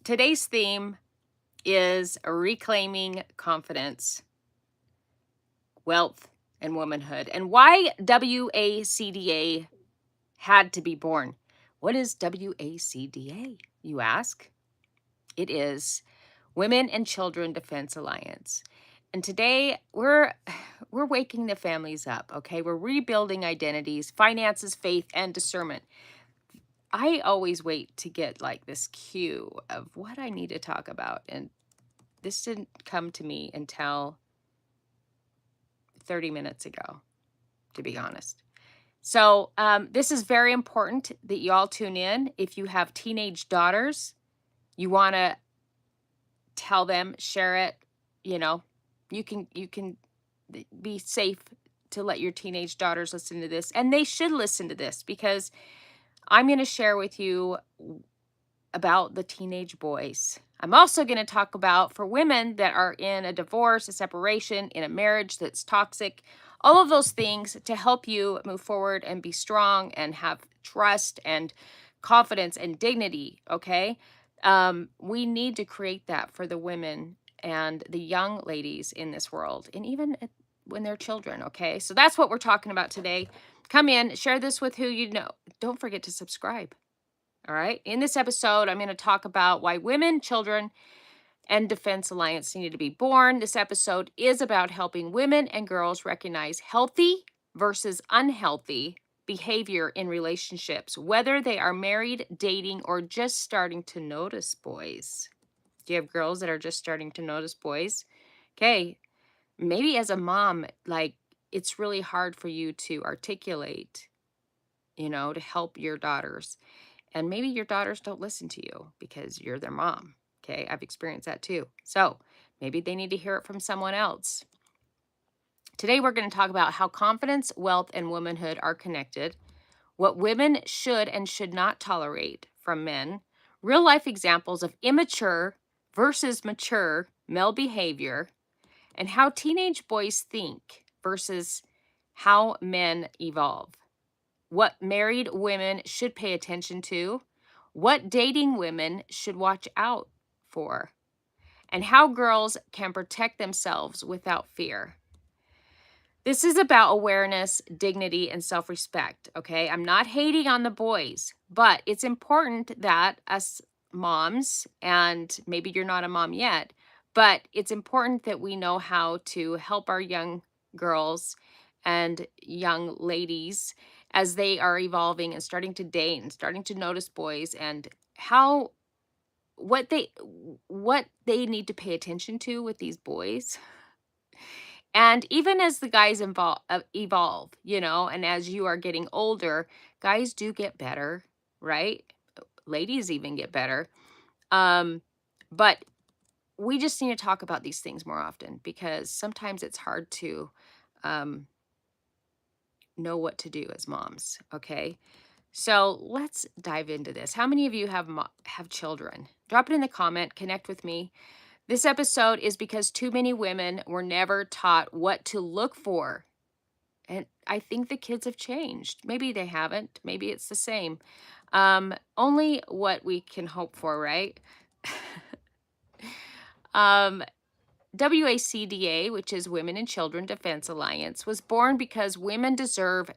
Today's theme is reclaiming confidence, wealth, and womanhood, and why WACDA had to be born. What is WACDA, you ask? It is Women and Children Defense Alliance. And today we're waking the families up, okay? We're rebuilding identities, finances, faith, and discernment. I always wait to get like this cue of what I need to talk about, and this didn't come to me until 30 minutes ago, to be honest. So this is very important that you all tune in. If you have teenage daughters, you want to tell them, share it. You know, you can be safe to let your teenage daughters listen to this, and they should listen to this because I'm going to share with you about the teenage boys. I'm also going to talk about for women that are in a divorce, a separation, in a marriage that's toxic, all of those things to help you move forward and be strong and have trust and confidence and dignity, okay? We need to create that for the women and the young ladies in this world, and even when they're children, okay? So that's what we're talking about today. Come in, share this with who you know. Don't forget to subscribe. All right. In this episode, I'm going to talk about why women, children, and Defense Alliance needed to be born. This episode is about helping women and girls recognize healthy versus unhealthy behavior in relationships, whether they are married, dating, or just starting to notice boys. Do you have girls that are just starting to notice boys? Okay. Maybe as a mom, like it's really hard for you to articulate, to help your daughters. And maybe your daughters don't listen to you because you're their mom. Okay, I've experienced that too. So maybe they need to hear it from someone else. Today, we're going to talk about how confidence, wealth, and womanhood are connected, what women should and should not tolerate from men, real life examples of immature versus mature male behavior, and how teenage boys think versus how men evolve. What married women should pay attention to, what dating women should watch out for, and how girls can protect themselves without fear. This is about awareness, dignity, and self-respect, okay? I'm not hating on the boys, but it's important that us moms, and maybe you're not a mom yet, but it's important that we know how to help our young girls and young ladies as they are evolving and starting to date and starting to notice boys, and how what they need to pay attention to with these boys. And even as the guys evolve, and as you are getting older, guys do get better, right? Ladies even get better. But we just need to talk about these things more often because sometimes it's hard to know what to do as moms, okay? So let's dive into this. How many of you have children? Drop it in the comment, connect with me. This episode is because too many women were never taught what to look for. And I think the kids have changed. Maybe they haven't. Maybe it's the same. Only what we can hope for, right? WACDA, which is Women and Children Defense Alliance, was born because women deserve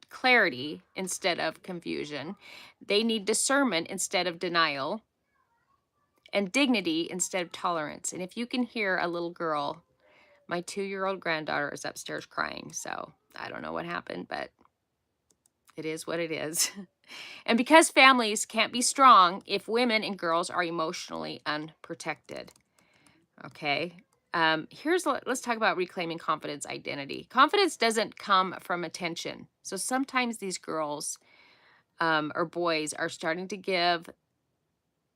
clarity instead of confusion. They need discernment instead of denial, and dignity instead of tolerance. And if you can hear a little girl, my 2-year-old granddaughter is upstairs crying. So I don't know what happened, but it is what it is. And because families can't be strong if women and girls are emotionally unprotected. Okay. Let's talk about reclaiming confidence identity. Confidence doesn't come from attention. So sometimes these girls or boys are starting to give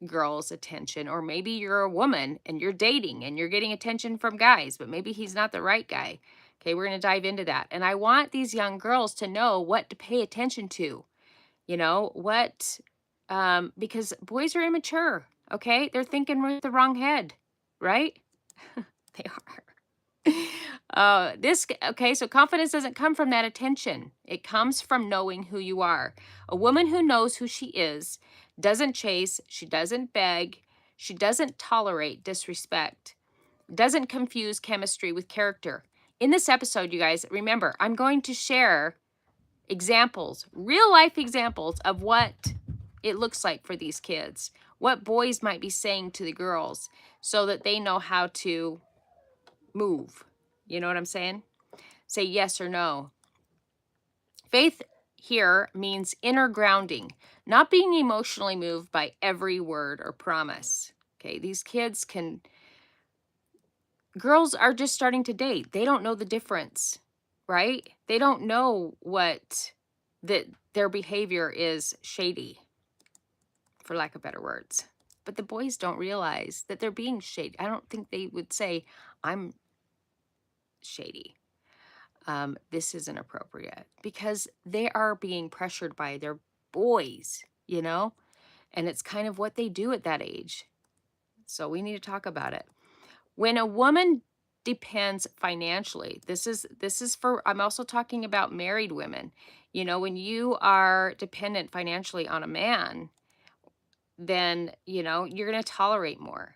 girls attention, or maybe you're a woman and you're dating and you're getting attention from guys, but maybe he's not the right guy. Okay, we're going to dive into that. And I want these young girls to know what to pay attention to, because boys are immature. Okay, they're thinking with the wrong head, right? They are. So confidence doesn't come from that attention. It comes from knowing who you are. A woman who knows who she is doesn't chase, she doesn't beg, She doesn't tolerate disrespect, doesn't confuse chemistry with character. In this episode, you guys, remember, I'm going to share examples, real life examples of what it looks like for these kids, what boys might be saying to the girls so that they know how to move. You know what I'm saying? Say yes or no. Faith here means inner grounding, not being emotionally moved by every word or promise. Okay, these kids girls are just starting to date. They don't know the difference, right? They don't know that their behavior is shady, for lack of better words. But the boys don't realize that they're being shady. I don't think they would say, I'm shady. This isn't appropriate, because they are being pressured by their boys, you know, and it's kind of what they do at that age. So we need to talk about it. When a woman depends financially, this is for, I'm also talking about married women. You know, when you are dependent financially on a man, then, you know, you're going to tolerate more.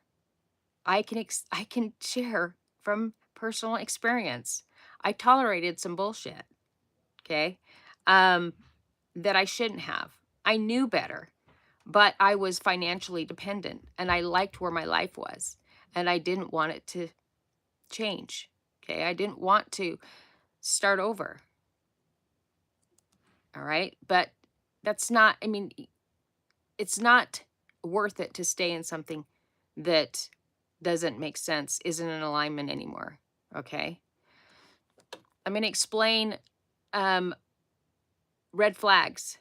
I can share from personal experience. I tolerated some bullshit, okay, that I shouldn't have. I knew better, but I was financially dependent, and I liked where my life was, and I didn't want it to change, okay? I didn't want to start over, all right? But that's not, I mean, it's not worth it to stay in something that doesn't make sense, isn't in alignment anymore, okay? I'm going to explain red flags,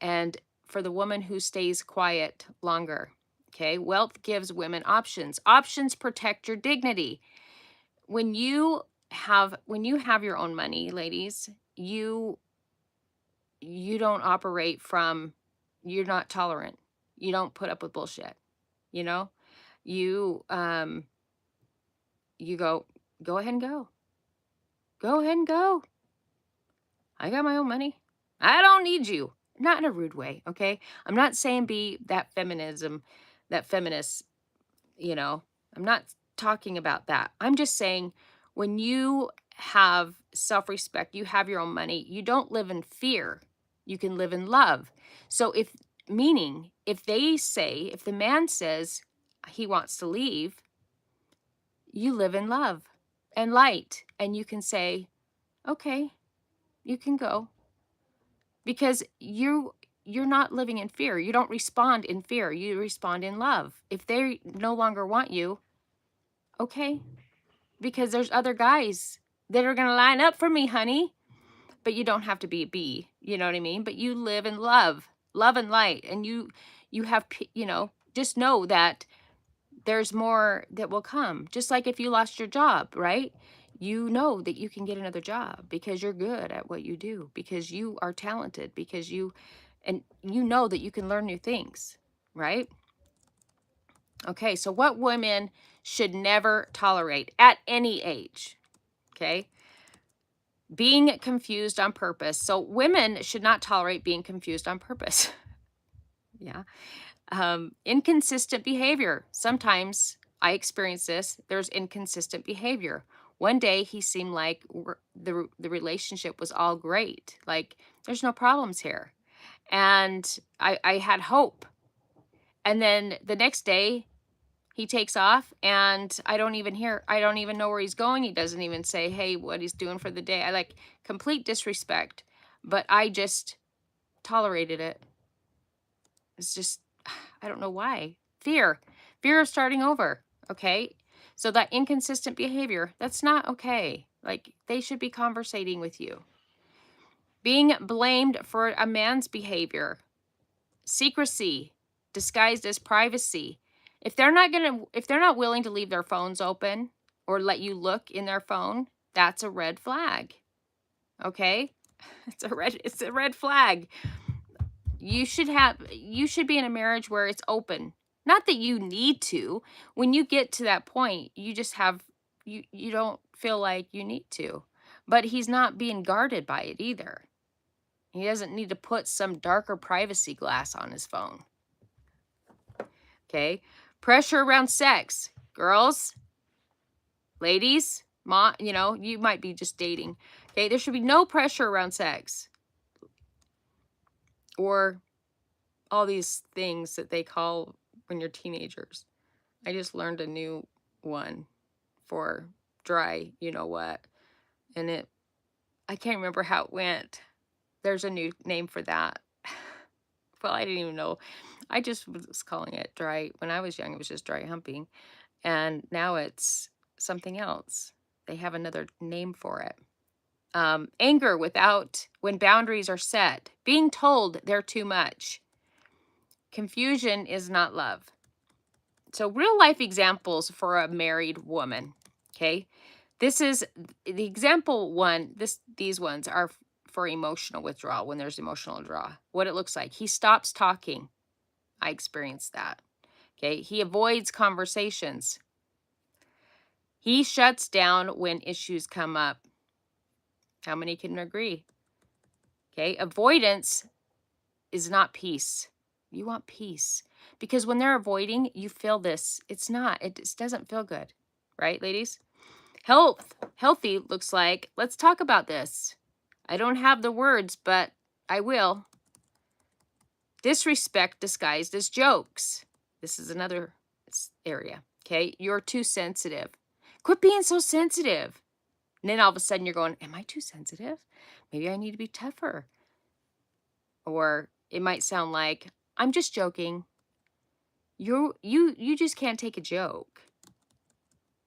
and for the woman who stays quiet longer, okay? Wealth gives women options. Options protect your dignity. When you have your own money, ladies, you don't operate from, you're not tolerant. You don't put up with bullshit, you know? You you go ahead and go. Go ahead and go. I got my own money. I don't need you. Not in a rude way, okay? I'm not saying be that feminism, that feminist, you know. I'm not talking about that. I'm just saying when you have self-respect, you have your own money, you don't live in fear. You can live in love. So if if the man says he wants to leave, you live in love and light, and you can say, okay, you can go, because you're not living in fear. You don't respond in fear. You respond in love. If they no longer want you, okay, because there's other guys that are going to line up for me, honey. But you don't have to be a bee, you know what I mean? But you live in love and light, and you have, you know, just know that there's more that will come. Just like if you lost your job, right? You know that you can get another job because you're good at what you do, because you are talented, because you know that you can learn new things, right? Okay, so what women should never tolerate at any age, okay? Being confused on purpose. So women should not tolerate being confused on purpose. Yeah. Inconsistent behavior. Sometimes I experience this. There's inconsistent behavior. One day he seemed like the relationship was all great. Like there's no problems here. And I had hope. And then the next day he takes off, and I don't even know where he's going. He doesn't even say, hey, what he's doing for the day. I like complete disrespect, but I just tolerated it. It's just, I don't know why. Fear of starting over. Okay. So that inconsistent behavior, that's not okay. Like they should be conversating with you. Being blamed for a man's behavior. Secrecy disguised as privacy. If they're not willing to leave their phones open or let you look in their phone, that's a red flag. Okay? It's a red flag. You should be in a marriage where it's open. Not that you need to. When you get to that point, you just have you don't feel like you need to. But he's not being guarded by it either. He doesn't need to put some darker privacy glass on his phone. Okay. Pressure around sex. Girls, ladies, mom, you might be just dating. Okay. There should be no pressure around sex or all these things that they call when you're teenagers. I just learned a new one for dry, you know what, and I can't remember how it went. There's a new name for that. Well, I didn't even know. I just was calling it dry. When I was young, it was just dry humping. And now it's something else. They have another name for it. Anger when boundaries are set. Being told they're too much. Confusion is not love. So real life examples for a married woman. Okay. This is the example one. These ones are for emotional withdrawal, when there's emotional withdrawal. What it looks like. He stops talking. I experienced that. Okay. He avoids conversations. He shuts down when issues come up. How many can agree? Okay. Avoidance is not peace. You want peace. Because when they're avoiding, you feel this. It's not. It just doesn't feel good. Right, ladies? Healthy looks like, let's talk about this. I don't have the words, but I will. Disrespect disguised as jokes. This is another area. Okay. You're too sensitive. Quit being so sensitive. And then all of a sudden you're going, am I too sensitive? Maybe I need to be tougher. Or it might sound like, I'm just joking. You just can't take a joke.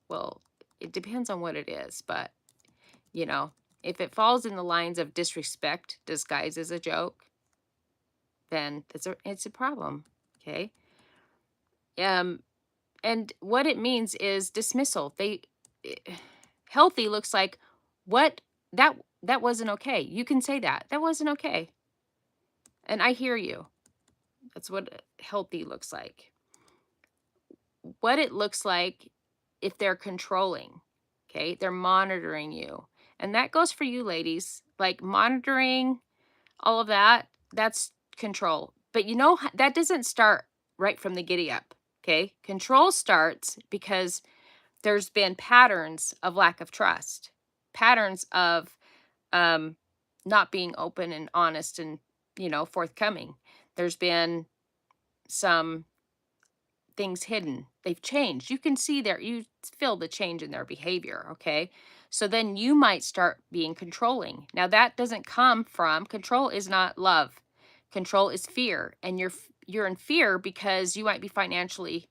Well, it depends on what it is, but if it falls in the lines of disrespect disguised as a joke, then it's a problem. Okay. And what it means is dismissal. Healthy looks like that wasn't okay. You can say that wasn't okay. And I hear you. That's what healthy looks like. What it looks like if they're controlling, okay? They're monitoring you. And that goes for you, ladies. Like monitoring, all of that, that's control. But that doesn't start right from the giddy up, okay? Control starts because there's been patterns of lack of trust, patterns of not being open and honest and, forthcoming. There's been some things hidden. They've changed. You can see you feel the change in their behavior, okay? So then you might start being controlling. Now that doesn't come from, control is not love. Control is fear. And you're in fear because you might be financially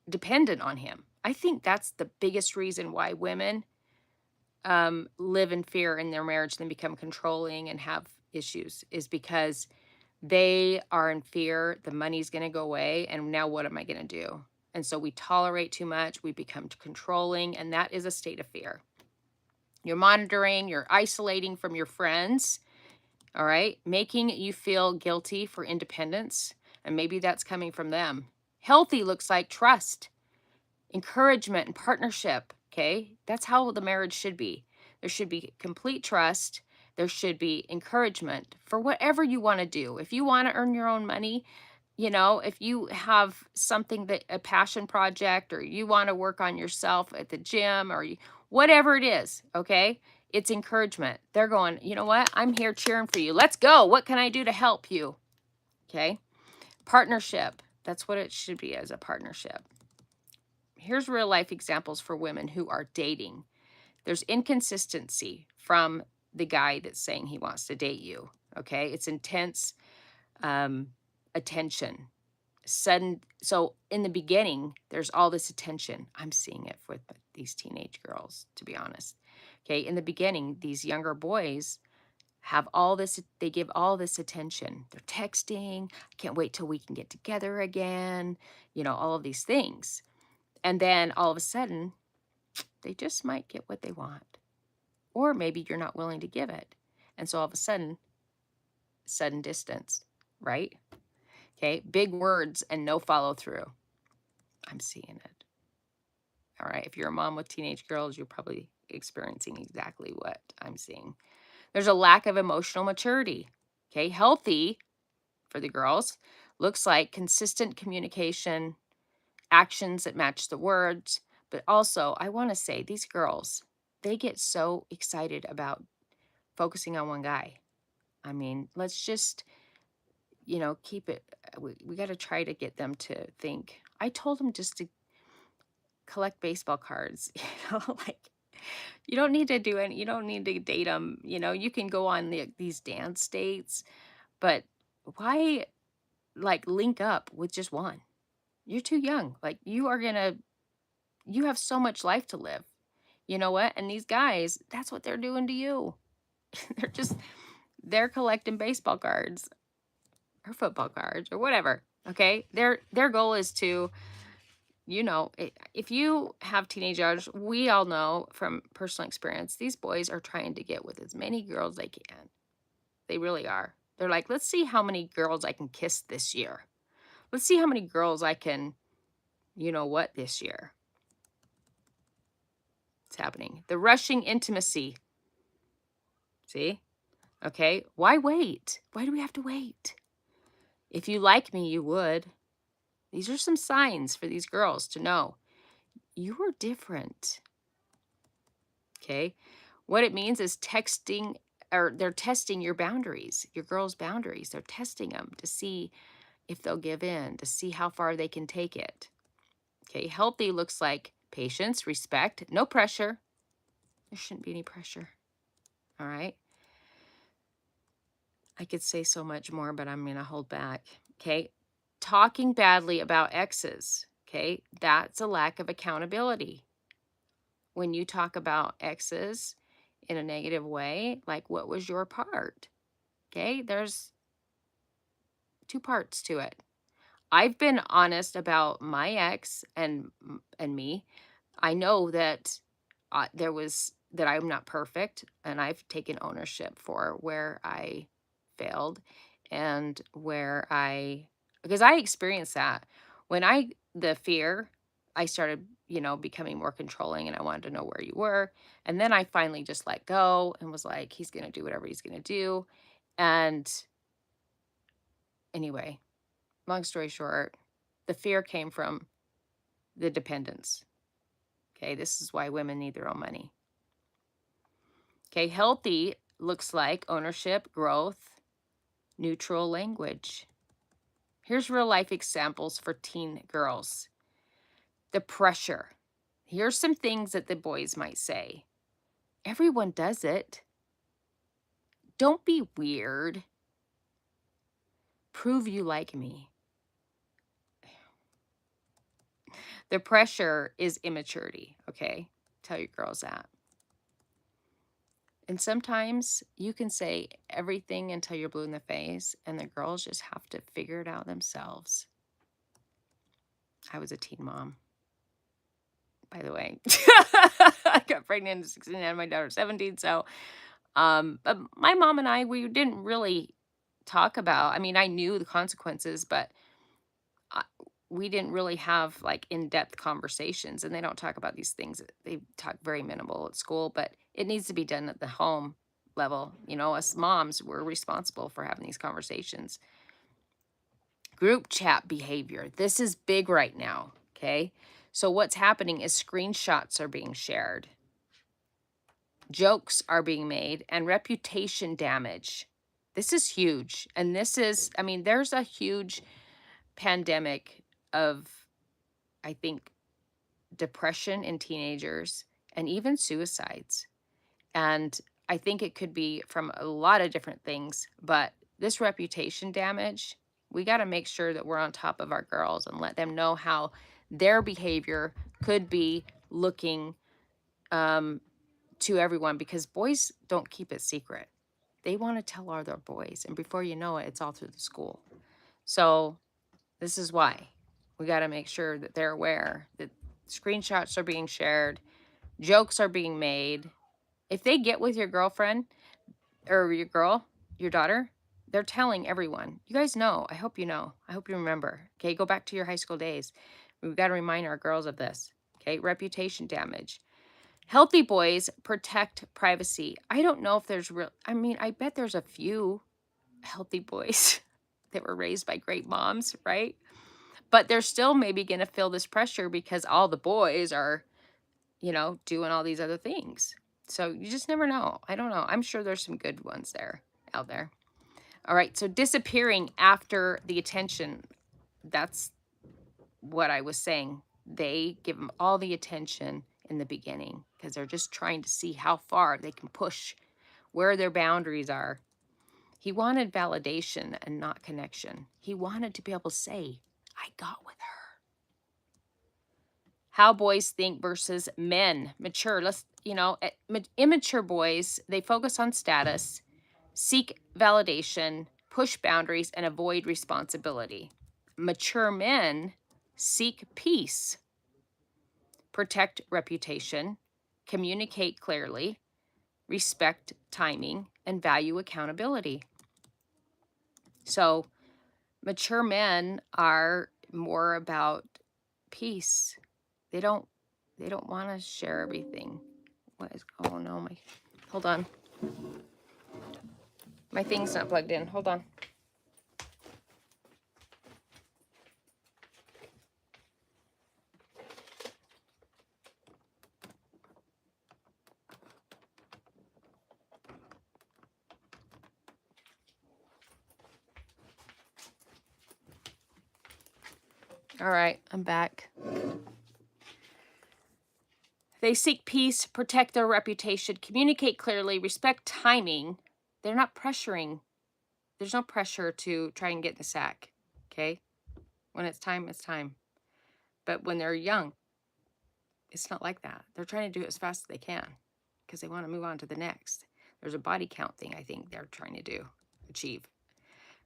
dependent on him. I think that's the biggest reason why women live in fear in their marriage and become controlling and have issues, is because they are in fear the money's going to go away, and now what am I going to do? And so we tolerate too much, we become controlling, and that is a state of fear. You're monitoring, you're isolating from your friends, all right? Making you feel guilty for independence, and maybe that's coming from them. Healthy looks like trust, encouragement, and partnership, okay? That's how the marriage should be. There should be complete trust. There should be encouragement for whatever you want to do. If you want to earn your own money, if you have something a passion project, or you want to work on yourself at the gym, or whatever it is, okay? It's encouragement. They're going, you know what? I'm here cheering for you. Let's go. What can I do to help you? Okay? Partnership. That's what it should be, as a partnership. Here's real life examples for women who are dating. There's inconsistency from the guy that's saying he wants to date you. Okay. It's intense attention. Sudden. So in the beginning, there's all this attention. I'm seeing it with these teenage girls, to be honest. Okay. In the beginning, these younger boys have all this, they give all this attention. They're texting. I can't wait till we can get together again. All of these things. And then all of a sudden, they just might get what they want. Or maybe you're not willing to give it. And so all of a sudden distance, right? Okay, big words and no follow through. I'm seeing it. All right, if you're a mom with teenage girls, you're probably experiencing exactly what I'm seeing. There's a lack of emotional maturity. Okay, healthy for the girls looks like consistent communication, actions that match the words. But also, I want to say these girls, they get so excited about focusing on one guy. I mean, let's just, keep it. We got to try to get them to think. I told them just to collect baseball cards, like you don't need to do any, you don't need to date them. You can go on these dance dates, but why like link up with just one? You're too young. Like you have so much life to live. You know what? And these guys, that's what they're doing to you. they're collecting baseball cards or football cards or whatever. Okay. Their goal is to, if you have teenagers, we all know from personal experience, these boys are trying to get with as many girls they can. They really are. They're like, let's see how many girls I can kiss this year. Let's see how many girls I can, this year. It's happening. The rushing intimacy. See? Okay. Why wait? Why do we have to wait? If you like me, you would. These are some signs for these girls to know you are different. Okay. What it means is texting, or they're testing your boundaries, your girls' boundaries. They're testing them to see if they'll give in, to see how far they can take it. Okay. Healthy looks like patience, respect, no pressure. There shouldn't be any pressure. All right. I could say so much more, but I'm going to hold back. Okay. Talking badly about exes. Okay. That's a lack of accountability. When you talk about exes in a negative way, like what was your part? Okay. There's two parts to it. I've been honest about my ex and me. I know that that I'm not perfect, and I've taken ownership for where I failed and because I experienced that when the fear, I started, becoming more controlling, and I wanted to know where you were. And then I finally just let go and was like, he's going to do whatever he's going to do. And anyway, long story short, the fear came from the dependence. Okay. This is why women need their own money. Okay, healthy looks like ownership, growth, neutral language. Here's real life examples for teen girls. The pressure. Here's some things that the boys might say. Everyone does it. Don't be weird. Prove you like me. The pressure is immaturity, okay? Tell your girls that. And sometimes you can say everything until you're blue in the face, and the girls just have to figure it out themselves. I was a teen mom, by the way. I got pregnant at 16 and my daughter 17. So, but my mom and I, we didn't really talk about, I mean, I knew the consequences, but we didn't really have like in-depth conversations, and they don't talk about these things. They talk very minimal at school, but it needs to be done at the home level. Us moms, we're responsible for having these conversations. Group chat behavior. This is big right now. Okay. So what's happening is screenshots are being shared. Jokes are being made, and reputation damage. This is huge. And there's a huge pandemic of, I think, depression in teenagers and even suicides. And I think it could be from a lot of different things, but this reputation damage, we got to make sure that we're on top of our girls and let them know how their behavior could be looking to everyone, because boys don't keep it secret. They want to tell all their boys, and before you know it, it's all through the school. So this is why we got to make sure that they're aware that screenshots are being shared, jokes are being made. If they get with your girlfriend or your daughter, they're telling everyone. You guys know. I hope you know. I hope you remember. Okay, go back to your high school days. We've got to remind our girls of this. Okay, reputation damage. Healthy boys protect privacy. I don't know if there's I bet there's a few healthy boys. that were raised by great moms, right? But they're still maybe going to feel this pressure because all the boys are, you know, doing all these other things. So you just never know. I don't know. I'm sure there's some good ones there out there. All right. So disappearing after the attention. That's what I was saying. They give them all the attention in the beginning because they're just trying to see how far they can push, where their boundaries are. He wanted validation and not connection. He wanted to be able to say, I got with her. How boys think versus men. Mature, immature boys, they focus on status, seek validation, push boundaries, and avoid responsibility. Mature men seek peace, protect reputation, communicate clearly, respect timing, and value accountability. So mature men are more about peace. They don't want to share everything. Oh no, hold on. My thing's not plugged in. Hold on. All right, I'm back. They seek peace, protect their reputation, communicate clearly, respect timing. They're not pressuring. There's no pressure to try and get in the sack, okay? When it's time, it's time. But when they're young, it's not like that. They're trying to do it as fast as they can because they want to move on to the next. There's a body count thing I think they're trying to achieve.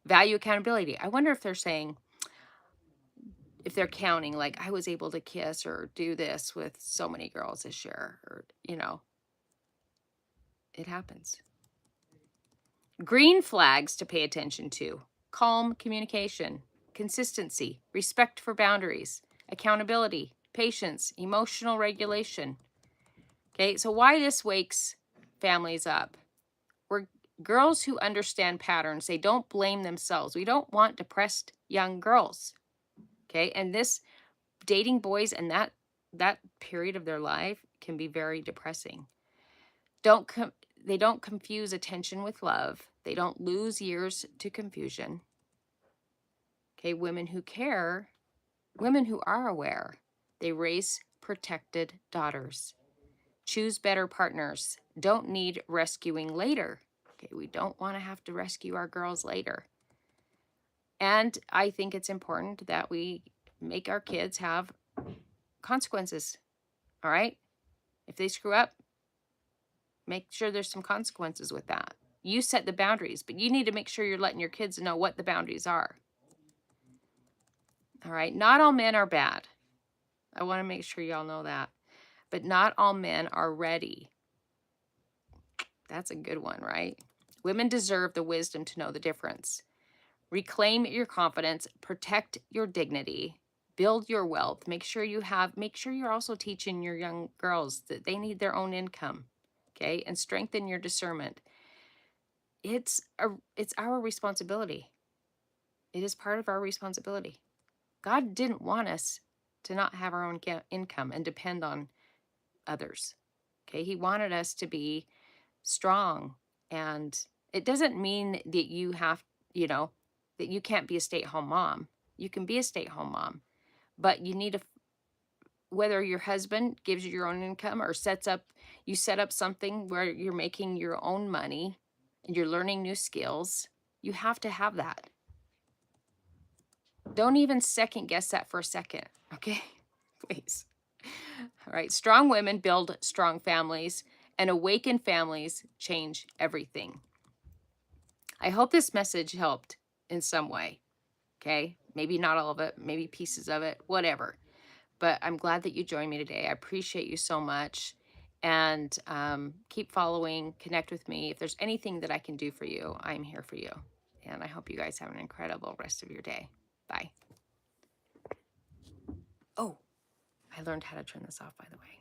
Value accountability. I wonder if they're saying, if they're counting, like, I was able to kiss or do this with so many girls this year, or, you know, it happens. Green flags to pay attention to: calm communication, consistency, respect for boundaries, accountability, patience, emotional regulation. Okay, so why this wakes families up? We're girls who understand patterns. They don't blame themselves. We don't want depressed young girls. Okay, and this dating boys and that period of their life can be very depressing. They don't confuse attention with love. They don't lose years to confusion. Okay, women who care, women who are aware, they raise protected daughters. Choose better partners. Don't need rescuing later. Okay, we don't want to have to rescue our girls later. And I think it's important that we make our kids have consequences. All right? If they screw up, make sure there's some consequences with that. You set the boundaries, but you need to make sure you're letting your kids know what the boundaries are. All right? Not all men are bad. I want to make sure y'all know that. But not all men are ready. That's a good one, right? Women deserve the wisdom to know the difference. Reclaim your confidence, protect your dignity, build your wealth. Make sure you're also teaching your young girls that they need their own income, okay? And strengthen your discernment. It's our responsibility. It is part of our responsibility. God didn't want us to not have our own income and depend on others, okay? He wanted us to be strong. And it doesn't mean that you have, that you can't be a stay-at-home mom. You can be a stay-at-home mom, but you need whether your husband gives you your own income or you set up something where you're making your own money and you're learning new skills, you have to have that. Don't even second guess that for a second, okay? Please. All right. Strong women build strong families, and awakened families change everything. I hope this message helped in some way, okay? Maybe not all of it, maybe pieces of it, whatever. But I'm glad that you joined me today. I appreciate you so much. And keep following, connect with me. If there's anything that I can do for you, I'm here for you. And I hope you guys have an incredible rest of your day. Bye. Oh, I learned how to turn this off, by the way.